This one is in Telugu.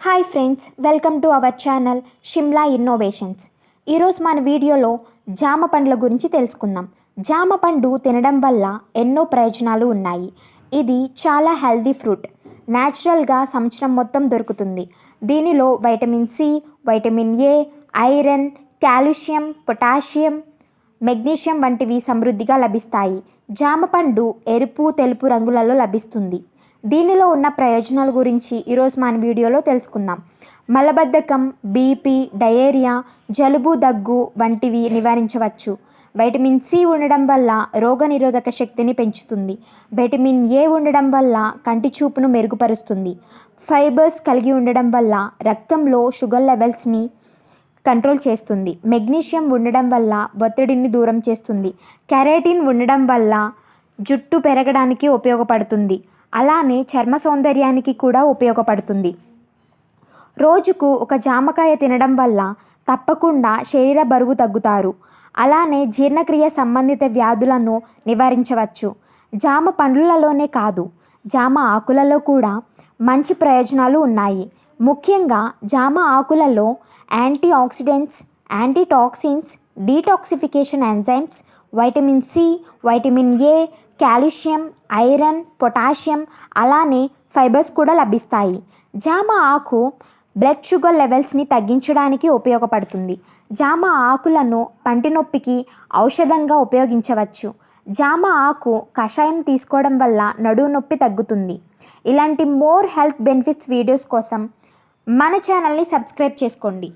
Hi friends, welcome to our channel Shimla innovations. ఈరోజు మన వీడియోలో జామ పండ్ల గురించి తెలుసుకుందాం. జామ పండు తినడం వల్ల ఎన్నో ప్రయోజనాలు ఉన్నాయి. ఇది చాలా హెల్దీ ఫ్రూట్. న్యాచురల్గా సంవత్సరం మొత్తం దొరుకుతుంది. దీనిలో vitamin C, vitamin A, iron, calcium, potassium, magnesium వంటివి సమృద్ధిగా లభిస్తాయి. జామ పండు ఎరుపు, తెలుపు రంగులలో లభిస్తుంది. దీనిలో ఉన్న ప్రయోజనాల గురించి ఈరోజు మన వీడియోలో తెలుసుకుందాం. మలబద్ధకం, బీపీ, డయేరియా, జలుబు, దగ్గు వంటివి నివారించవచ్చు. వైటమిన్ సి ఉండడం వల్ల రోగనిరోధక శక్తిని పెంచుతుంది. వైటమిన్ ఏ ఉండడం వల్ల కంటి చూపును మెరుగుపరుస్తుంది. ఫైబర్స్ కలిగి ఉండడం వల్ల రక్తంలో షుగర్ లెవెల్స్ని కంట్రోల్ చేస్తుంది. మెగ్నీషియం ఉండడం వల్ల ఒత్తిడిని దూరం చేస్తుంది. కెరాటిన్ ఉండడం వల్ల జుట్టు పెరగడానికి ఉపయోగపడుతుంది. అలానే చర్మ సౌందర్యానికి కూడా ఉపయోగపడుతుంది. రోజుకు ఒక జామకాయ తినడం వల్ల తప్పకుండా శరీర బరువు తగ్గుతారు. అలానే జీర్ణక్రియ సంబంధిత వ్యాధులను నివారించవచ్చు. జామ పండ్లలోనే కాదు, జామ ఆకులలో కూడా మంచి ప్రయోజనాలు ఉన్నాయి. ముఖ్యంగా జామ ఆకులలో antioxidants, antitoxins, detoxification enzymes, vitamin C, vitamin A, calcium, iron, potassium, అలానే ఫైబర్స్ కూడా లభిస్తాయి. జామ ఆకు బ్లడ్ షుగర్ లెవెల్స్ని తగ్గించడానికి ఉపయోగపడుతుంది. జామ ఆకులను పంటి నొప్పికి ఔషధంగా ఉపయోగించవచ్చు. జామ ఆకు కషాయం తీసుకోవడం వల్ల నడుము నొప్పి తగ్గుతుంది. ఇలాంటి మోర్ హెల్త్ బెనిఫిట్స్ వీడియోస్ కోసం మన ఛానల్ని సబ్స్క్రైబ్ చేసుకోండి.